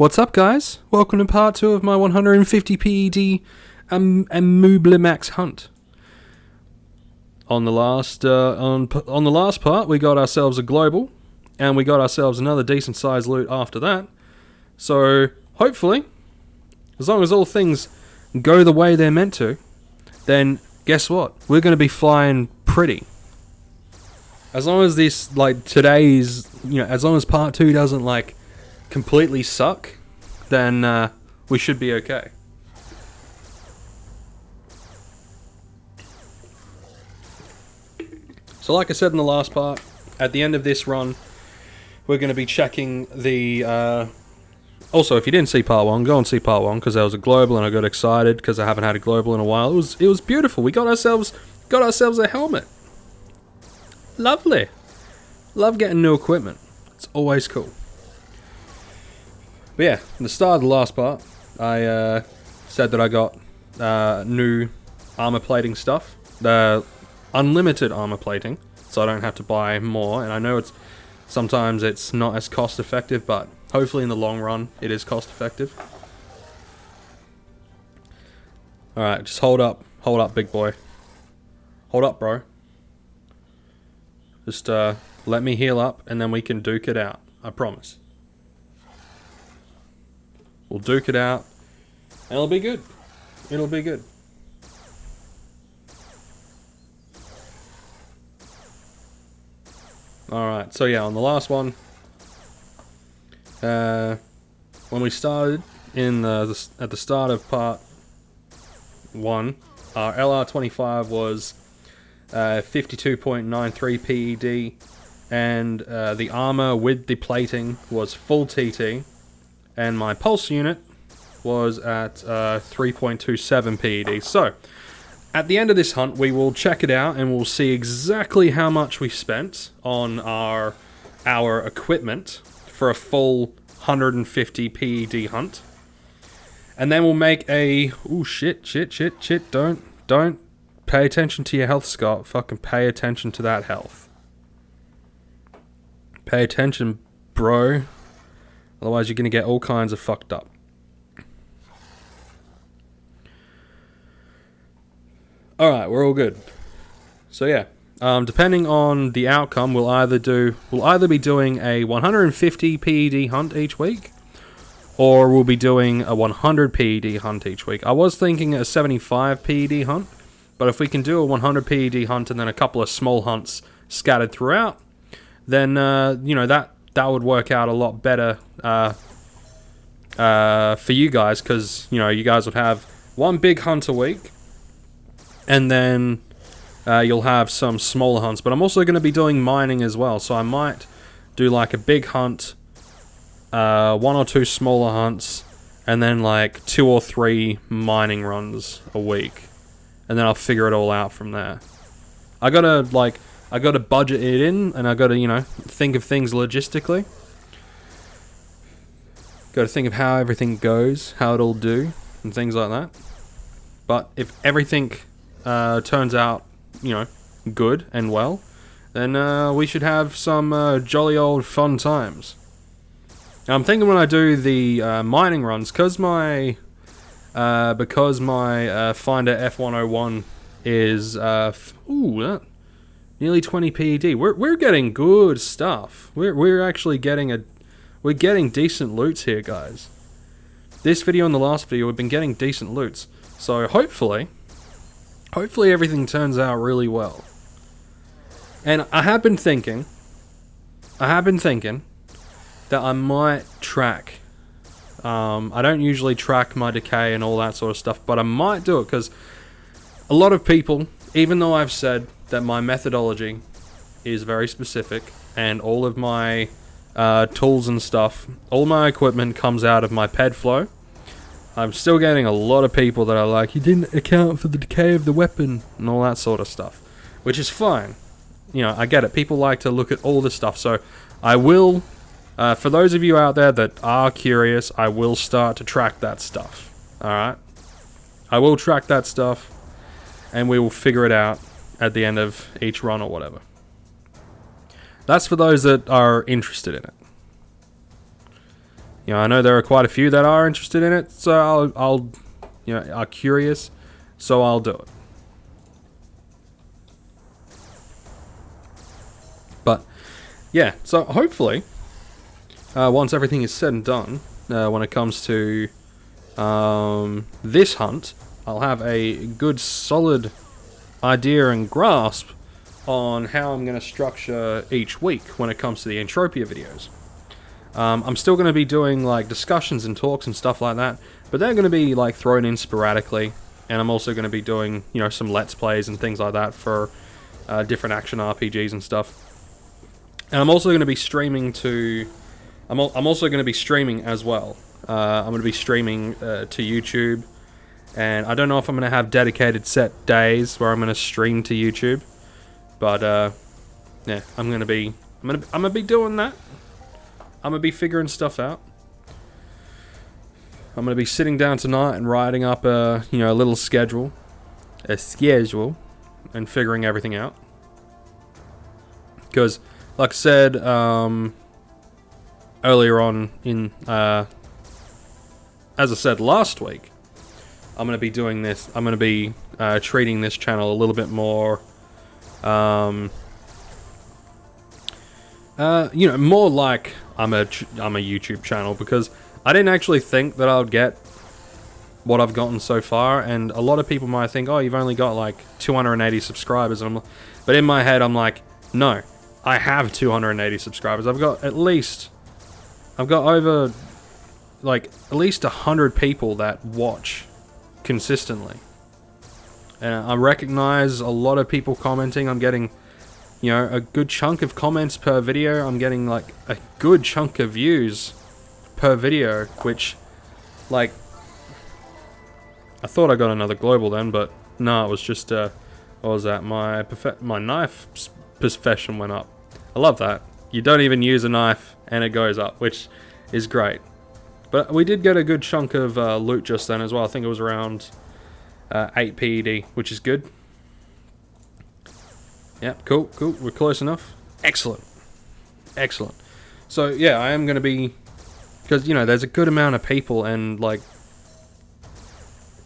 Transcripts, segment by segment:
What's up, guys? Welcome to part 2 of my 150 PED Mouble Max hunt. On the last on the last part, we got ourselves a global, and we got ourselves another decent sized loot after that. So hopefully, as long as all things go the way they're meant to, then guess what? We're going to be flying pretty. As long as this, like, today's, as long as part 2 doesn't, like, completely suck, then we should be okay. So like I said in the last part, at the end of this run, we're going to be checking the... Also, if you didn't see part 1, go and see part 1, because there was a global and I got excited because I haven't had a global in a while. It was beautiful. We got ourselves a helmet. Lovely. Love getting new equipment. It's always cool. But yeah, at the start of the last part, I said that I got new armor plating stuff. The unlimited armor plating, so I don't have to buy more. And I know sometimes it's not as cost effective, but hopefully in the long run it is cost effective. Alright, just hold up, big boy. Hold up, bro. Just let me heal up and then we can duke it out. I promise. We'll duke it out and it'll be good. It'll be good. Alright, so yeah, on the last one, when we started at the start of part 1, our LR25 was 52.93 PED, and the armor with the plating was full TT, and my pulse unit was at 3.27 PED. So, at the end of this hunt, we will check it out and we'll see exactly how much we spent on our equipment for a full 150 PED hunt. And then we'll make a... Ooh, shit. Don't pay attention to your health, Scott. Fucking pay attention to that health. Pay attention, bro. Otherwise you're going to get all kinds of fucked up. Alright, we're all good. So yeah, depending on the outcome, we'll either be doing a 150 PED hunt each week, or we'll be doing a 100 PED hunt each week. I was thinking a 75 PED hunt, but if we can do a 100 PED hunt and then a couple of small hunts scattered throughout, then that would work out a lot better for you guys, because you guys would have one big hunt a week, and then you'll have some smaller hunts. But I'm also going to be doing mining as well, so I might do like a big hunt, 1 or 2 smaller hunts, and then like 2 or 3 mining runs a week, and then I'll figure it all out from there. I gotta budget it in, and I gotta think of things logistically. Gotta think of how everything goes, how it'll do, and things like that. But if everything turns out, good and well, then we should have some jolly old fun times. Now, I'm thinking when I do the mining runs, because my Finder F101 is nearly 20 PED. We're getting good stuff. We're actually getting decent loots here, guys. This video and the last video, we've been getting decent loots. So hopefully everything turns out really well. And I have been thinking that I might track. I don't usually track my decay and all that sort of stuff, but I might do it, because a lot of people, even though I've said that my methodology is very specific and all of my tools and stuff, all my equipment comes out of my ped flow, I'm still getting a lot of people that are like, you didn't account for the decay of the weapon and all that sort of stuff, which is fine. I get it. People like to look at all this stuff, so I will, for those of you out there that are curious, I will start to track that stuff. Alright? I will track that stuff, and we will figure it out at the end of each run or whatever. That's for those that are interested in it. You know, I know there are quite a few that are interested in it, so I'll you know, are curious, so I'll do it. But yeah, so hopefully, once everything is said and done, when it comes to this hunt, I'll have a good solid idea and grasp on how I'm going to structure each week when it comes to the Entropia videos. I'm still going to be doing like discussions and talks and stuff like that, but they're going to be like thrown in sporadically, and I'm also going to be doing, you know, some Let's Plays and things like that for different action RPGs and stuff. And I'm also going to be streaming to... I'm also going to be streaming as well. I'm going to be streaming to YouTube, and I don't know if I'm going to have dedicated set days where I'm going to stream to YouTube, but yeah, I'm going to be doing that. I'm going to be figuring stuff out. I'm going to be sitting down tonight and writing up a little schedule, and figuring everything out. Because, like I said earlier on in, as I said last week, I'm going to be doing this. I'm going to be treating this channel a little bit more, more like I'm a YouTube channel, because I didn't actually think that I would get what I've gotten so far, and a lot of people might think, oh, you've only got like 280 subscribers, but in my head I'm like, no, I have 280 subscribers. I've got over like at least 100 people that watch consistently, and I recognize a lot of people commenting. I'm getting, you know, a good chunk of comments per video. I'm getting like a good chunk of views per video, which, like, I thought I got another global then, but no, it was just what was that? My knife profession went up. I love that. You don't even use a knife and it goes up, which is great. But we did get a good chunk of loot just then as well. I think it was around 8 PED, which is good. Yep, cool. We're close enough. Excellent. So yeah, I am going to be, because, you know, there's a good amount of people, and like,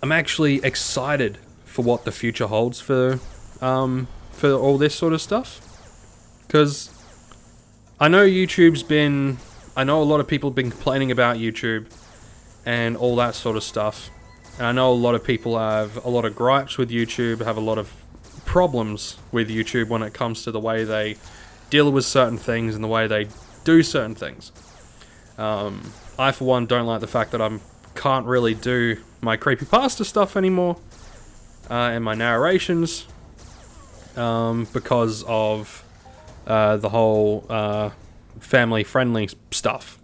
I'm actually excited for what the future holds for all this sort of stuff. Because I know I know a lot of people have been complaining about YouTube and all that sort of stuff. And I know a lot of people have a lot of gripes with YouTube, have a lot of problems with YouTube when it comes to the way they deal with certain things and the way they do certain things. I, for one, don't like the fact that I can't really do my creepypasta stuff anymore and my narrations because of the whole family-friendly stuff.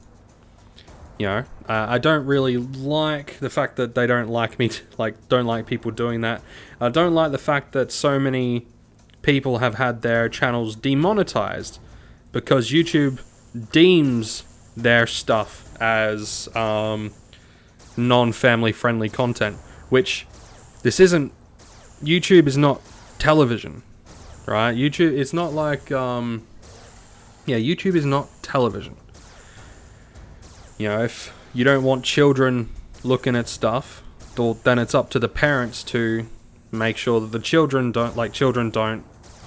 You know, I don't really like the fact that they don't like me, don't like people doing that. I don't like the fact that so many people have had their channels demonetized because YouTube deems their stuff as non-family friendly content, which this isn't. YouTube is not television, right? YouTube, it's not like YouTube is not television. You know, if you don't want children looking at stuff, then it's up to the parents to make sure that the children don't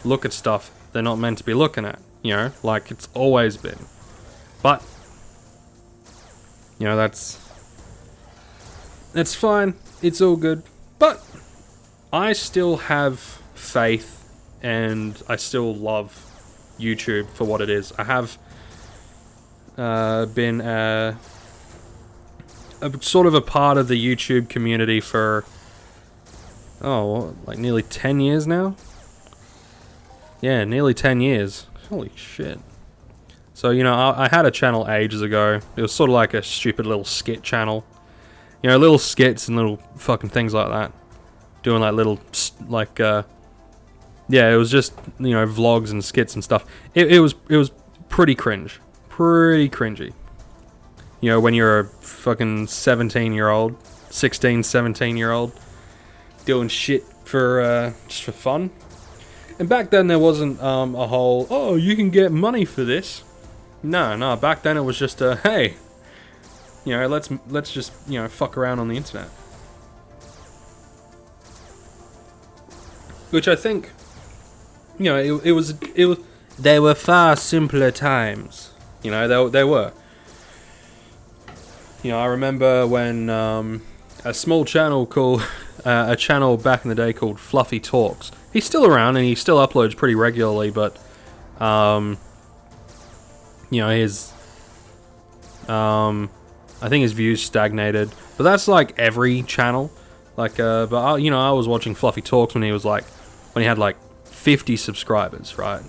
look at stuff they're not meant to be looking at, you know, like it's always been. But, you know, that's fine, it's all good. But I still have faith, and I still love YouTube for what it is. I have been a sort of a part of the YouTube community for like nearly 10 years now. Yeah, nearly 10 years. Holy shit. So, you know, I had a channel ages ago. It was sort of like a stupid little skit channel. You know, little skits and little fucking things like that. Doing like little, yeah, it was just, you know, vlogs and skits and stuff. It was pretty cringe. Pretty cringy. You know, when you're a fucking 17-year-old, 16, 17-year-old, doing shit for, just for fun. And back then there wasn't, a whole, oh, you can get money for this. No, back then it was just hey, You know, let's just, you know, fuck around on the internet. Which I think, you know, it was. There were far simpler times. You know, there were. You know, I remember when a small channel called a channel back in the day called Fluffy Talks. He's still around and he still uploads pretty regularly, but you know, his I think his views stagnated. But that's like every channel. Like, but you know, I was watching Fluffy Talks when he had like 50 subscribers, right?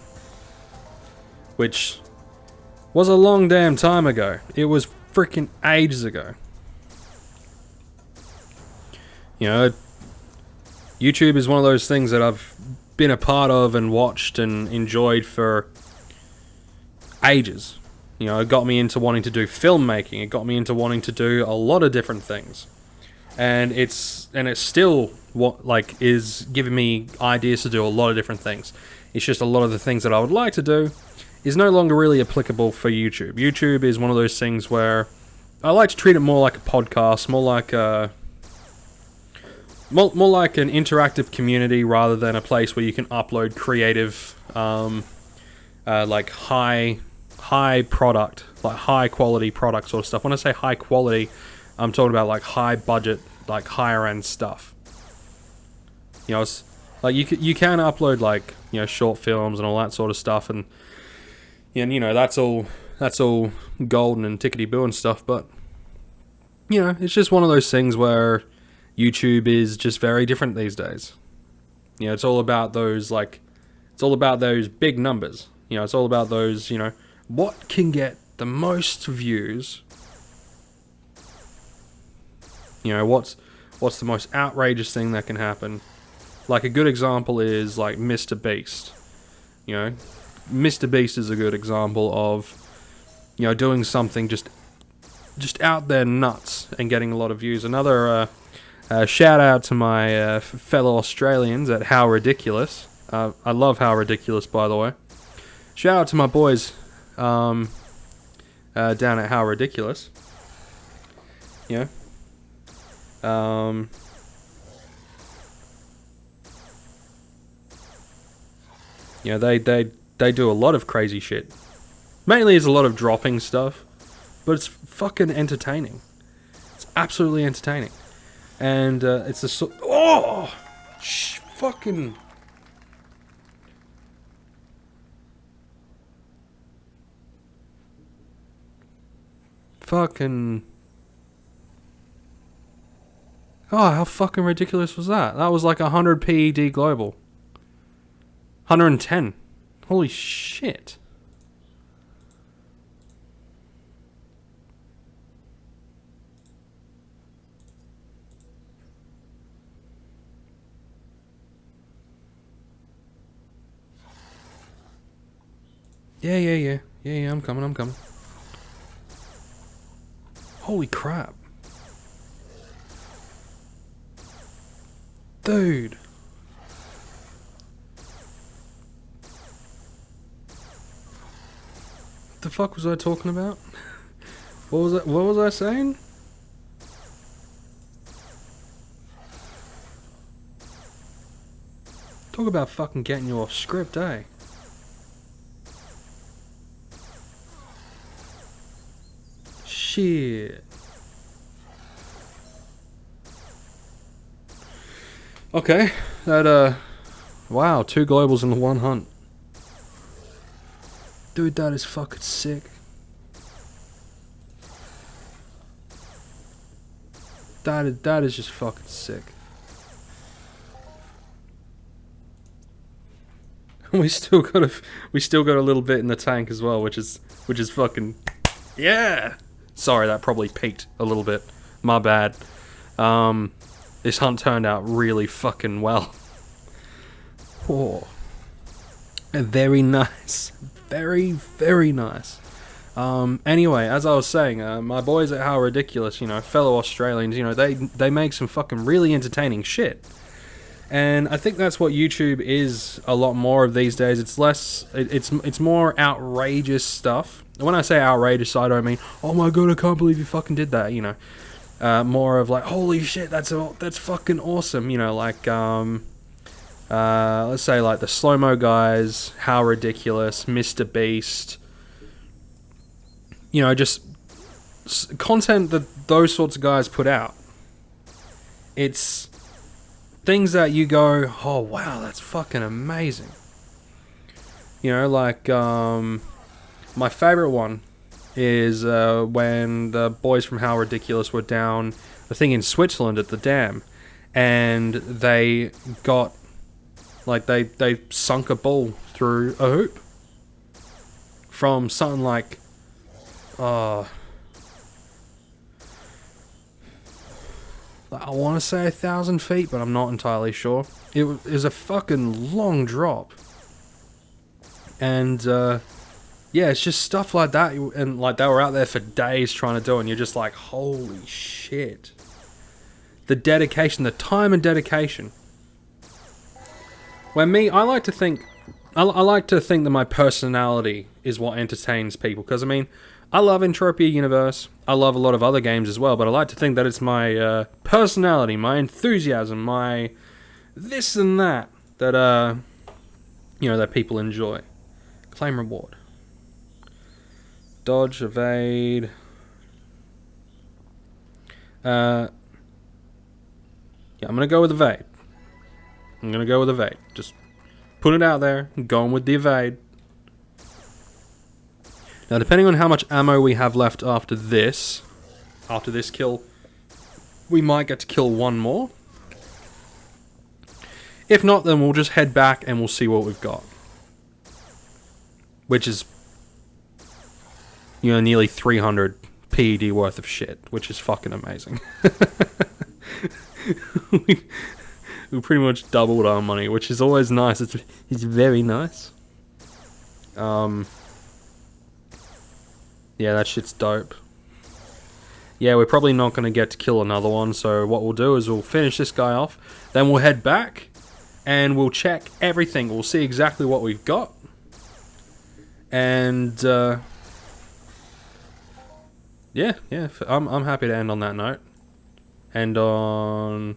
Which was a long damn time ago. It was freaking ages ago. You know, YouTube is one of those things that I've been a part of and watched and enjoyed for ages. You know, it got me into wanting to do filmmaking. It got me into wanting to do a lot of different things. And it's still what like is giving me ideas to do a lot of different things. It's just a lot of the things that I would like to do is no longer really applicable for YouTube. YouTube is one of those things where I like to treat it more like a podcast, more like an interactive community rather than a place where you can upload creative, like high product, like high quality product sort of stuff. When I say high quality, I'm talking about like high budget, like higher end stuff. You know, it's like you can upload like, you know, short films and all that sort of stuff, and you know, that's all golden and tickety boo and stuff. But you know, it's just one of those things where YouTube is just very different these days. You know, it's all about those big numbers. You know, it's all about those, you know, what can get the most views. You know, what's the most outrageous thing that can happen? Like a good example is like Mr. Beast. You know, Mr. Beast is a good example of, you know, doing something just out there nuts and getting a lot of views. Another shout out to my fellow Australians at How Ridiculous. I love How Ridiculous, by the way. Shout out to my boys down at How Ridiculous. You know, you know, they do a lot of crazy shit. Mainly it's a lot of dropping stuff, but it's fucking entertaining. It's absolutely entertaining. And it's a fucking oh, how fucking ridiculous was that? That was like 100 PED global. 110. Holy shit. Yeah, I'm coming. Holy crap. Dude. What the fuck was I talking about? What was I saying? Talk about fucking getting you off script, eh? Shit. Okay, that wow, 2 globals in 1 hunt. Dude, that is fucking sick. That is just fucking sick. We still got a little bit in the tank as well, which is fucking yeah. Sorry, that probably peaked a little bit. My bad. This hunt turned out really fucking well. Oh. Very nice. Very, very nice. Anyway, as I was saying, my boys at How Ridiculous, you know, fellow Australians, you know, they make some fucking really entertaining shit. And I think that's what YouTube is a lot more of these days. It's less, it's more outrageous stuff. when I say outrageous, I don't mean, oh my god, I can't believe you fucking did that, you know. More of like, holy shit, that's fucking awesome, you know, like, let's say like the slow-mo guys, how ridiculous, Mr. Beast, you know, just content that those sorts of guys put out. It's things that you go, oh wow, that's fucking amazing. You know, like, my favorite one is when the boys from How Ridiculous were down, I think in Switzerland at the dam, and they got, like, they sunk a ball through a hoop from something like, I want to say 1,000 feet, but I'm not entirely sure. It was a fucking long drop. And, yeah, it's just stuff like that. And, like, they were out there for days trying to do it, and you're just like, holy shit. The dedication, the time and dedication. When me, I like to think that my personality is what entertains people. Because, I mean, I love Entropia Universe. I love a lot of other games as well, but I like to think that it's my personality, my enthusiasm, my this and that, you know, that people enjoy. Claim reward. Dodge, evade. Yeah, I'm going to go with evade. Just put it out there. I'm going with the evade. Now, depending on how much ammo we have left after this kill, we might get to kill one more. If not, then we'll just head back and we'll see what we've got. Which is, you know, nearly 300 PED worth of shit, which is fucking amazing. we pretty much doubled our money, which is always nice. It's very nice. Yeah, that shit's dope. Yeah, we're probably not going to get to kill another one, so what we'll do is we'll finish this guy off, then we'll head back, and we'll check everything. We'll see exactly what we've got. And, yeah, I'm happy to end on that note. End on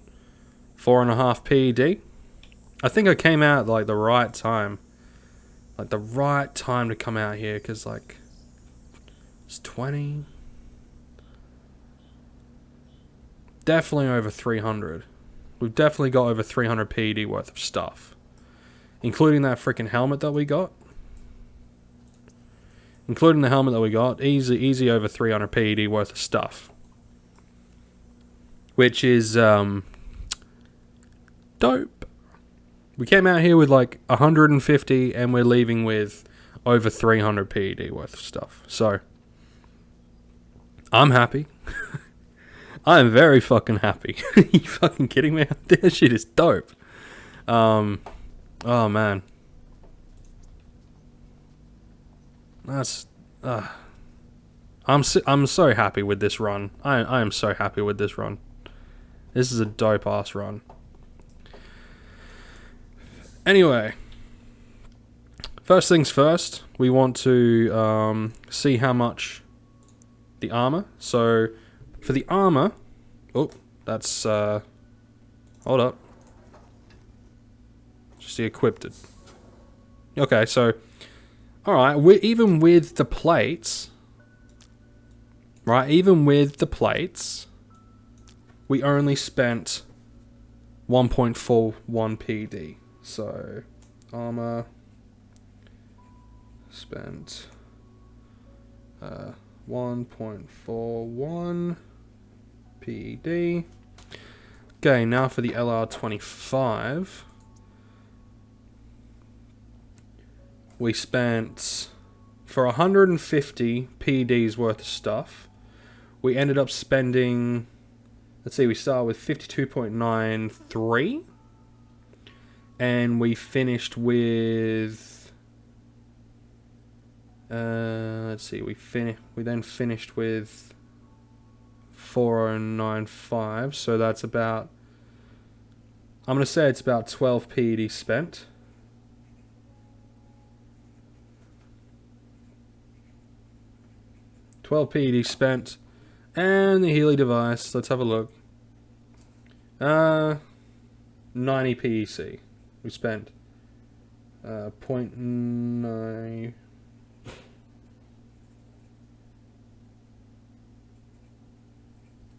4.5 PED. I think I came out, like, the right time. Like, the right time to come out here, because, like, it's 20. Definitely over 300. We've definitely got over 300 PED worth of stuff. Including that freaking helmet that we got. Easy over 300 PED worth of stuff. Which is, dope. We came out here with like 150 and we're leaving with over 300 PED worth of stuff. So, I'm happy. I am very fucking happy. Are you fucking kidding me? This shit is dope. Oh man. That's I'm so happy with this run. I am so happy with this run. This is a dope ass run. Anyway, first things first, we want to see how much the armor. So for the armor, oh, that's hold up. Just the equipped it. Okay, so alright, even with the plates, right, we only spent 1.41 PD. So, armor spent 1.41 PD. Okay, now for the LR25. We spent, for 150 PD's worth of stuff, we ended up spending, let's see, we started with 52.93, and we finished with, let's see, we then finished with 4095, so that's about, I'm going to say it's about 12 PED spent. 12 PED spent. And the Healy device, let's have a look. 90 PEC. We spent 0.9...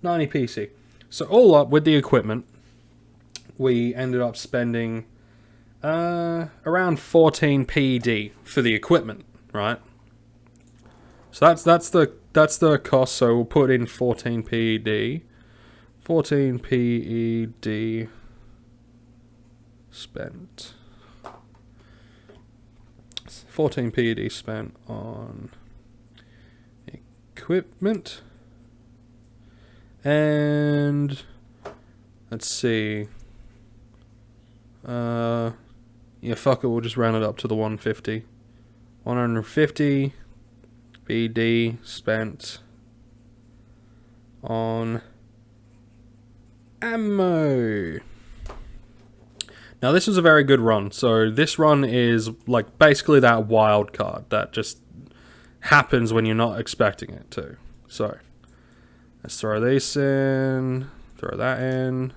90 PC. So all up with the equipment, we ended up spending around 14 PED for the equipment, right? So that's the cost. So we'll put in 14 PED. 14 PED spent. 14 PED spent on equipment. And let's see. Yeah, fuck it, we'll just round it up to the 150. 150 BD spent on ammo. Now this was a very good run. So this run is like basically that wild card that just happens when you're not expecting it to. So let's throw these in, throw that in,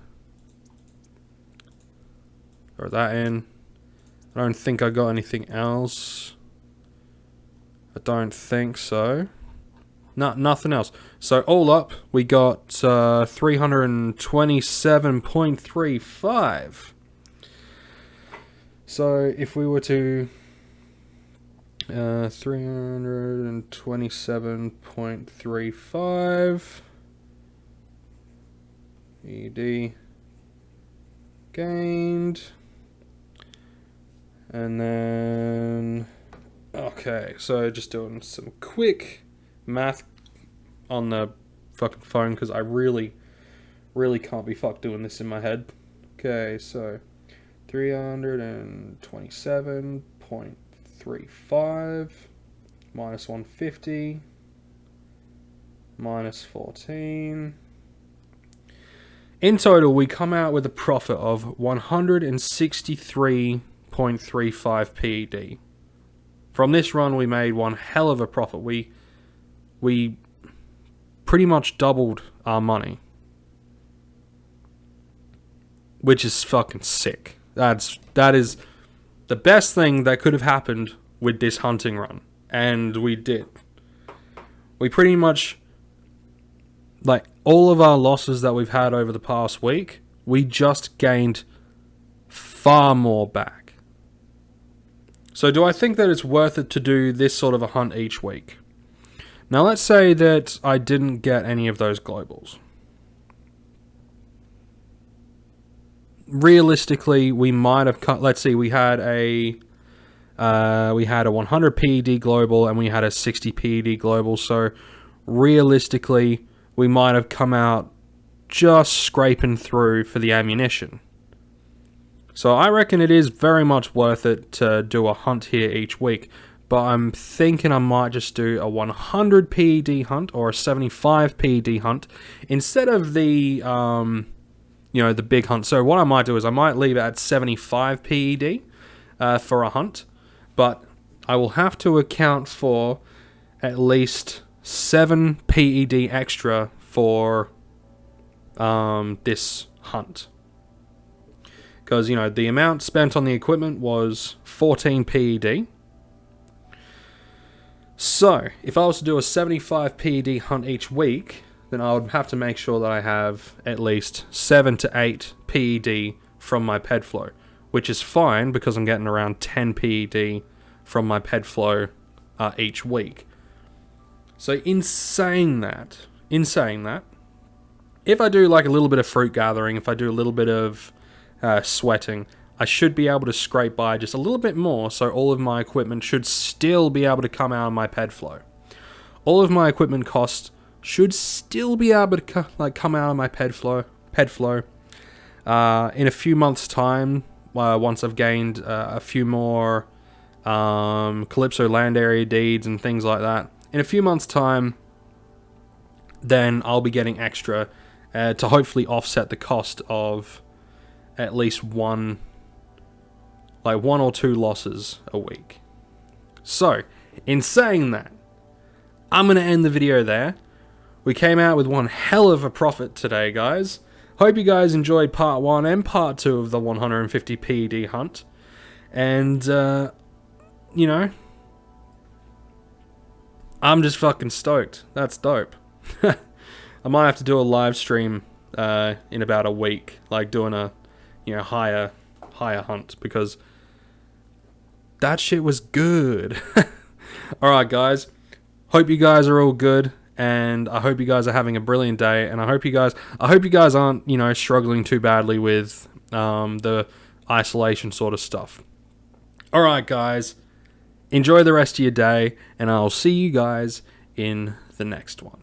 throw that in. I don't think I got anything else. I don't think so. No, nothing else. So all up, we got 327.35. So if we were to 327.35 ED gained, and then okay, so just doing some quick math on the fucking phone because I really can't be fucked doing this in my head. Okay, so 327.35 minus 150 minus 14. In total, we come out with a profit of 163.35 PED. From this run, we made one hell of a profit. We pretty much doubled our money, which is fucking sick. That is the best thing that could have happened with this hunting run, and we did. We pretty much, like, all of our losses that we've had over the past week, we just gained far more back. So do I think that it's worth it to do this sort of a hunt each week? Now let's say that I didn't get any of those globals. Realistically, we might have cut. Let's see, we had a 100 PED global and we had a 60 PED global. So realistically, we might have come out just scraping through for the ammunition. So I reckon it is very much worth it to do a hunt here each week. But I'm thinking I might just do a 100 PED hunt or a 75 PED hunt instead of the the big hunt. So what I might do is I might leave it at 75 PED for a hunt, but I will have to account for at least 7 PED extra for this hunt. Because, the amount spent on the equipment was 14 PED. So, if I was to do a 75 PED hunt each week, then I would have to make sure that I have at least 7 to 8 PED from my ped flow, which is fine because I'm getting around 10 PED from my ped flow each week. So in saying that, if I do like a little bit of fruit gathering, if I do a little bit of sweating, I should be able to scrape by just a little bit more, so all of my equipment should still be able to come out of my ped flow. All of my equipment costs should still be able to come out of my ped flow. In a few months' time, once I've gained a few more Calypso land area deeds and things like that, in a few months' time, then I'll be getting extra to hopefully offset the cost of at least one or two losses a week. So, in saying that, I'm going to end the video there. We came out with one hell of a profit today, guys. Hope you guys enjoyed part 1 and part 2 of the 150 PED hunt. And, you know, I'm just fucking stoked. That's dope. I might have to do a live stream in about a week, like doing a, you know, higher hunt, because that shit was good. Alright, guys. Hope you guys are all good, and I hope you guys are having a brilliant day, and I hope you guys aren't, you know, struggling too badly with the isolation sort of stuff. Alright, guys. Enjoy the rest of your day, and I'll see you guys in the next one.